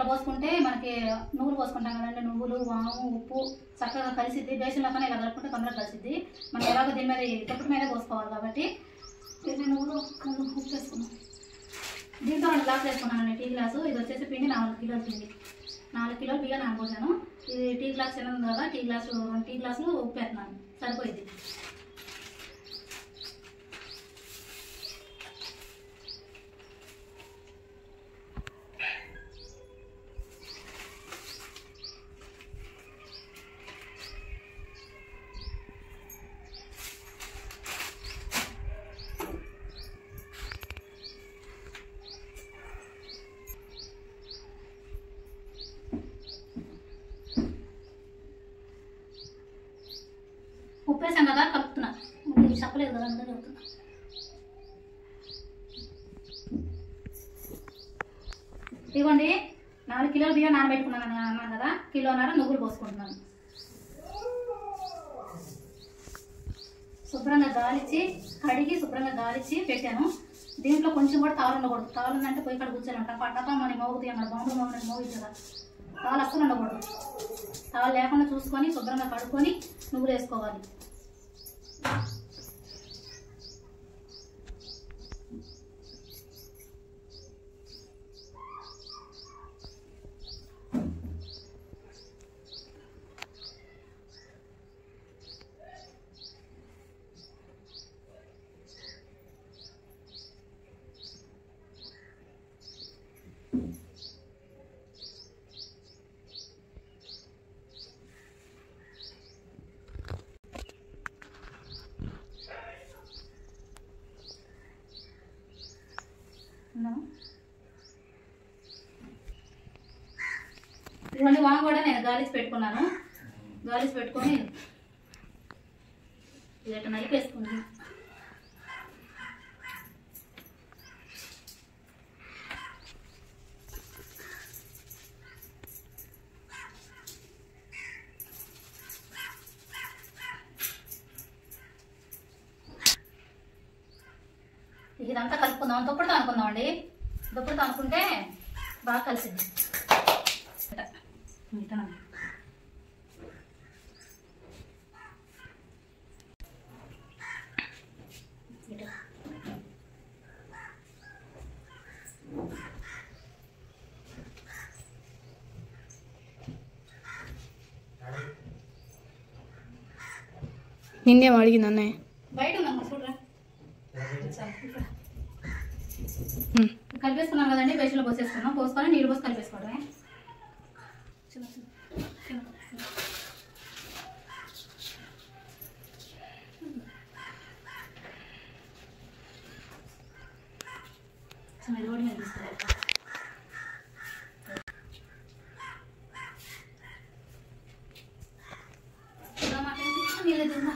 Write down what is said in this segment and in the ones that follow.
ఇట్లా పోసుకుంటే మనకి నువ్వులు పోసుకుంటాం కదండి, నువ్వులు వాము ఉప్పు చక్కగా కలిసిద్ది. బేసిన్లో కన్నా ఇలా కలుపుకుంటే తొందరగా కలిసిద్ది. మనం ఎలాగో దీని మీద తప్పుడు మీదే పోసుకోవాలి కాబట్టి నువ్వులు ఉప్పు వేసుకున్నాం. దీంతో 2 గ్లాసులు వేసుకున్నానండి టీ గ్లాసు. ఇది వచ్చేసి పిండి 4 కిలోల పిండి, 4 కిలోలు బియ్యం నానబోసాను. ఇది టీ గ్లాస్ చిన్నది కదా, 2 టీ గ్లాసులు ఉప్పు వేస్తున్నాను, సరిపోయింది. ఉప్పు వేసాం కదా, కలుపుతున్నా. ఇది చెప్పలేదు కదా, అందులో కలుపుతున్నా. ఇదిగోండి 4 కిలోల బియ్యం నానబెట్టుకున్నాను అన్నాను కదా, 1.5 కిలోల నువ్వులు పోసుకుంటున్నాను. శుభ్రంగా గాలిచ్చి కడిగి శుభ్రంగా గాలిచ్చి పెట్టాను. దీంట్లో కొంచెం కూడా తాలు ఉండకూడదు. తాలు ఉందంటే పోయి ఇక్కడ కూర్చొని ఉంటాం, పట్టక మన మోగుతాయి అన్నమాట. బాంబులు మోగినట్టు మోగుతుంది కదా, తాలు అస్సలు ఉండకూడదు. తాలు లేకుండా చూసుకొని శుభ్రంగా కడుక్కొని నువ్వులు వేసుకోవాలి. ఇవన్నీ వాము కూడా నేను గాలిసి పెట్టుకున్నాను. గాలిసి పెట్టుకొని ఇదట నలిపేసుకుంది. ఇదంతా కలుపుకుందాం, దుప్పటితో అనుకుందాం అండి. దుప్పటితో అనుకుంటే బాగా కలిసింది. నిన్నేం అడిగింది అన్నయ్య? బయట ఉందమ్మా చూడరా. కలిపేసుకున్నాం కదండి, బేసిన్లో పోసేసుకున్నాం. పోసుకొని నీళ్ళు పోసి కలిపేసుకోవడమే. రోడ్డు మీద తీసుకోవాలి. నీళ్ళు తిన్నా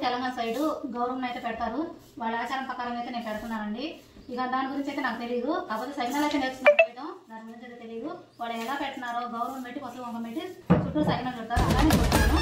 తెలంగాణ సైడ్ గౌరవం అయితే పెడతారు. వాళ్ళ ఆచారం ప్రకారం అయితే నేను పెడుతున్నానండి. ఇక దాని గురించి అయితే నాకు తెలియదు. కాకపోతే సైకిల్ అయితే నేర్చుకున్నాను, దాని గురించి అయితే తెలియదు. వాళ్ళు ఎలా పెట్టినారో గౌరవం పెట్టి కొత్త వంక పెట్టి చుట్టూ సైకిల్ పెడతారు, అలానే పెడతాను.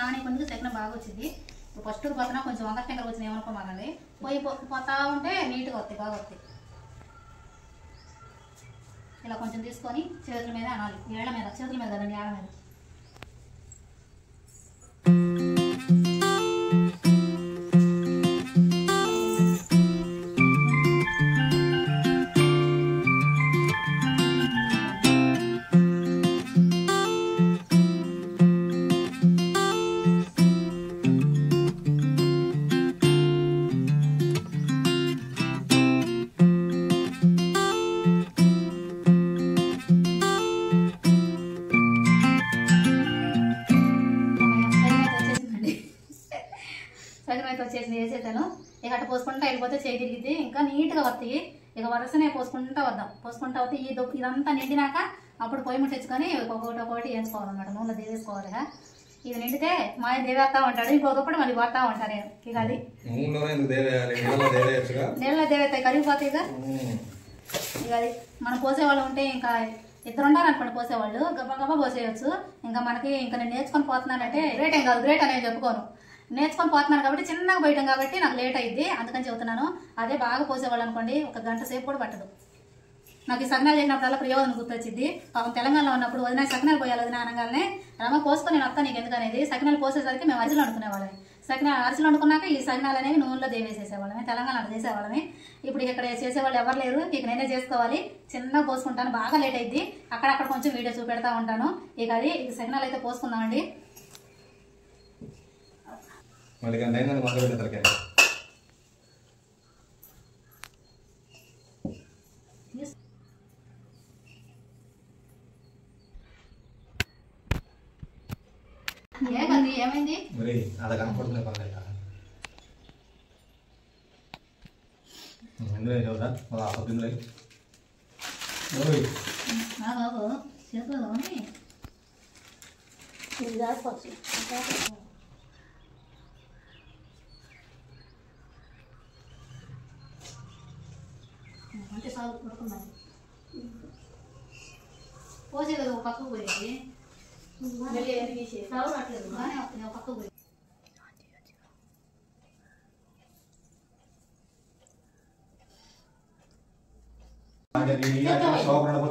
రానికొందుకు సెకండ్ బాగా వచ్చింది. ఫస్ట్ పోతున్నా కొంచెం వంకర టెంకర్ వచ్చింది ఏమనుకోమాకండి. పోతా ఉంటే నీట్గా వస్తాయి, బాగా వస్తాయి. ఇలా కొంచెం తీసుకొని చేతుల మీద అనాలి, ఏళ్ల మీద, చేతుల మీద కదండి, ఏళ్ల మీద. వచ్చేసింది, వేసేసాను. ఇక అట్ట పోసుకుంటా వెళ్ళిపోతే చేయి తిరిగిద్ది, ఇంకా నీట్గా వస్తాయి. ఇక వరుసనే పోసుకుంటా వద్దాం, పోసుకుంటా వస్తే ఇదంతా నిండినాక అప్పుడు పొయ్యి ముట్టించుకొని ఒక్కొక్కటి వేసుకోవాలన్నమాట, నూనెలో దేవేసుకోవాలి. ఇది నిండితే మా ఆయన దేవేస్తా ఉంటాడు, ఇంకొకప్పుడు మళ్ళీ పోతా ఉంటాను నేను. ఇక అది నీళ్ళలో దేవేస్తాయి, కరిగిపోతాయి. ఇక అది మనం పోసేవాళ్ళు ఉంటే ఇంకా ఇద్దరు ఉండాలి అనుకోండి పోసేవాళ్ళు, గబ్బా గబ్బా పోసేయచ్చు. ఇంకా మనకి ఇంకా నేను నేర్చుకొని పోతున్నానంటే గ్రేట్ ఏం కాదు, గ్రేట్ అనేది చెప్పుకోను. నేర్చుకొని పోతున్నాను కాబట్టి చిన్నగా పోయటం కాబట్టి నాకు లేట్ అయింది, అందుకని చెబుతున్నాను. అదే బాగా పోసేవాళ్ళు అనుకోండి ఒక గంట సేపు కూడా పట్టదు. నాకు ఈ సగనాలు చేసినప్పుడల్లా ప్రయోజనం గుర్తొచ్చింది. పాపం తెలంగాణలో ఉన్నప్పుడు వదిన సగనాలు పోయాలి, వదిన అనగానే రమ్మ పోసుకొని నేను వస్తాను నీకు ఎందుకనేది. సగనాలు పోసేసరికి మేము అరిసెలు వండుకునేవాళ్ళమే. అరిసెలు వండుకున్నాక ఈ సగనాలు అనేవి నూనెలో దేవేసేసేవాళ్ళమే, తెలంగాణలో చేసేవాళ్ళమే. ఇప్పుడు ఇక్కడ చేసేవాళ్ళు ఎవరు లేరు, ఇక నేనే చేసుకోవాలి. చిన్నగా పోసుకుంటాను, బాగా లేట్ అయింది. అక్కడక్కడ కొంచెం వీడియో చూపెడతా ఉంటాను. ఇక అది సగనాలు అయితే పోసుకుందామండి. మళ్ళీ గంట మొదలు పెట్టారు. ఏమైంది మరి అలా కనపడుతుంది పర్లేదా ఇందులో చదువుతా అలా ఇందులో అంటే సాగు ఉడుకుందా పోసే కదా, ఒక పక్కకు పోయేది సాగు రావట్లేదు, బాగానే వస్తుంది ఒక పక్కకు పోయి.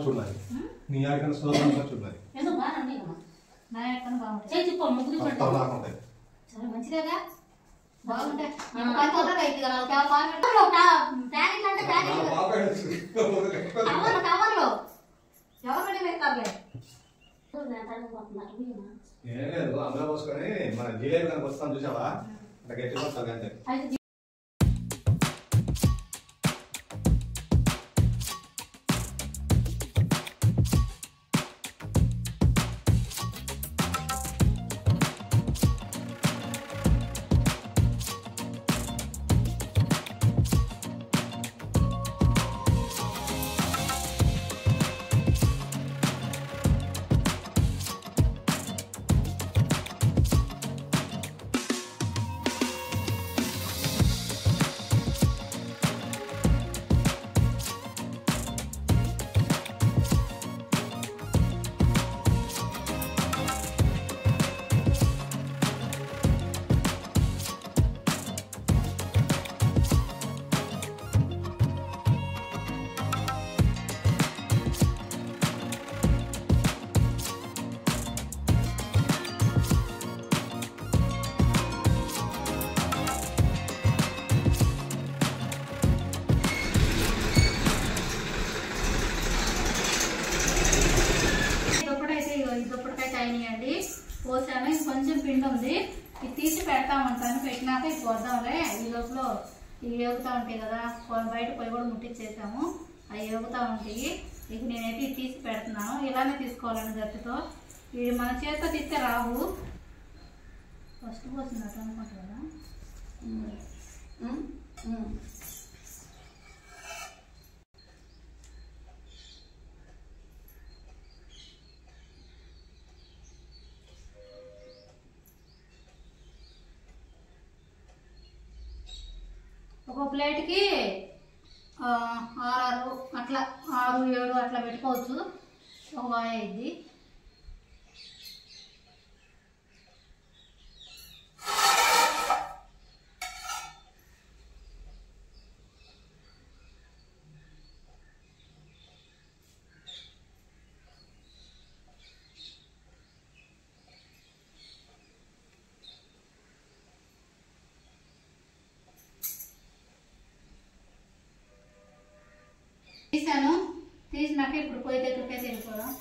చూడాలి నీ ఆడికన్నా చూడాలి ఎందుకు బాగా నా ఎక్కడ బాగుంటాయి, చాలా మంచిదేగా బాగుంటాయి. కవర్లో ఎవరు వేస్తారులే. ఏం లేదు అందులో పోసుకొని మన జిలేబీ కనుక వస్తాను చూసావా అట్లా గట్టి వస్తాను అంతే. పోసాను, కొంచెం పిండి ఉంది, ఇది తీసి పెడతామంటాను. పెట్టినాక ఇది వద్దాంలే, ఈ లోపల ఇవి ఏగుతూ ఉంటాయి కదా, బయట పొయ్యి కూడా ముట్టించేసాము, అవి ఏగుతూ ఉంటాయి. ఇక నేనైతే ఇది తీసి పెడుతున్నాను. ఇలానే తీసుకోవాలండి గట్టితో, ఇవి మన చేతితో తీస్తే రావు. ఫస్ట్ పోసినట్టు అనుకుంటా కదా. ఒక ప్లేట్కి 6 అట్లా 6, 7 అట్లా పెట్టుకోవచ్చు, ఒక వాయి అయింది. వేసినాక ఇప్పుడు పొయ్యి దగ్గరికి వెళ్ళిపోదాం.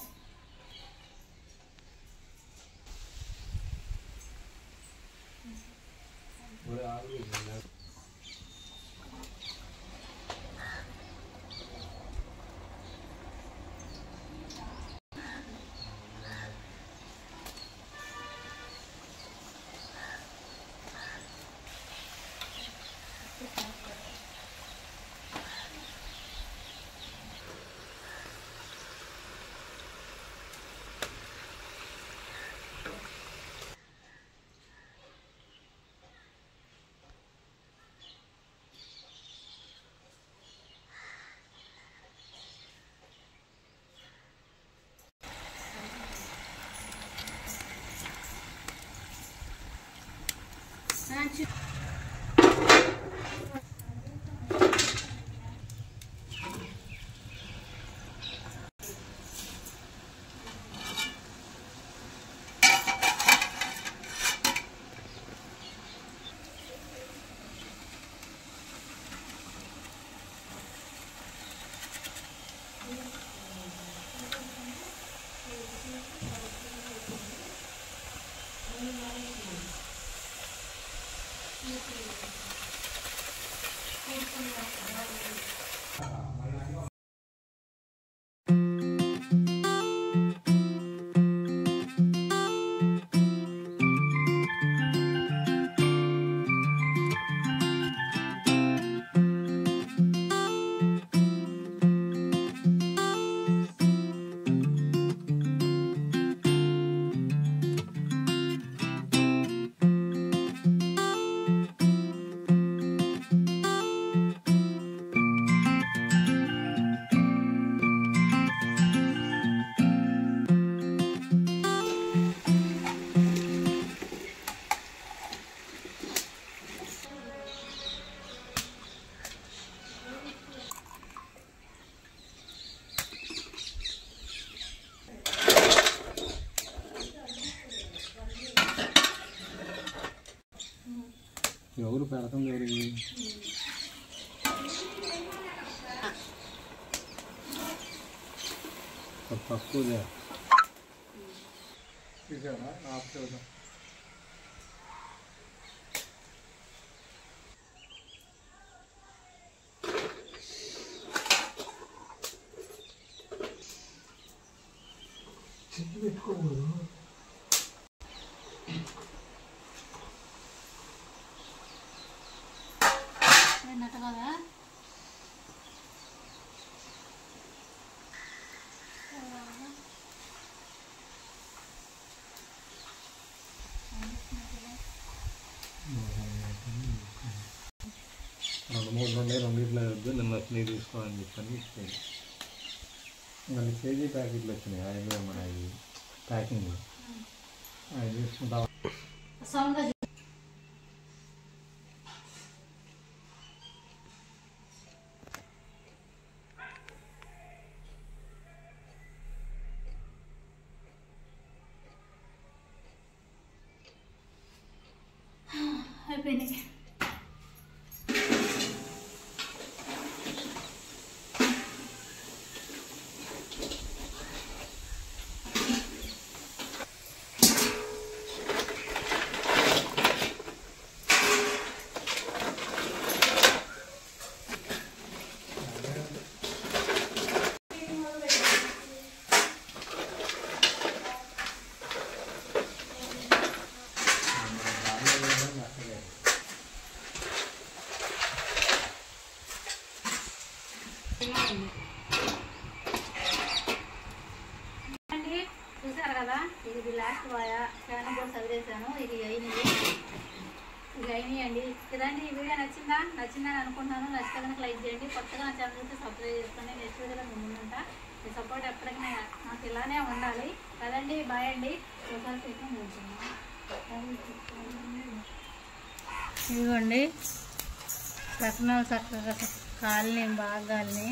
ఎవరు పెడతాం ఎవరికి తక్కువ చెట్టు పెట్టుకోకూడదు. కదా రెండిట్లో వద్దు నిన్న వచ్చినాయి తీసుకోవాలని చెప్పని ఇచ్చేది. మళ్ళీ కేజీ ప్యాకెట్లు వచ్చినాయి అవి మన అవి ప్యాకింగ్ అవి తీసుకుంటాం. అయిపోయింది. చూసారు కదా, ఇది లాస్ట్ బాయా ఫ్యాన్ కూడా చదివేసాను. ఇది అయినాయండి. ఇదండి ఈ వీడియో నచ్చిందని అనుకుంటున్నాను. నచ్చితే కనుక లైక్ చేయండి. కొత్తగా నా ఛానల్ చూస్తే సబ్స్క్రైబ్ చేసుకోండి. నెక్స్ట్ వీడియోలో మేము ముందుంటా. మీ సపోర్ట్ ఎప్పటికీ నాకు ఇలానే ఉండాలి కదండి. బాయ్ అండి. ఇదిగోండి సకనాలు చక్కగా కాలిని బాగా కాలిని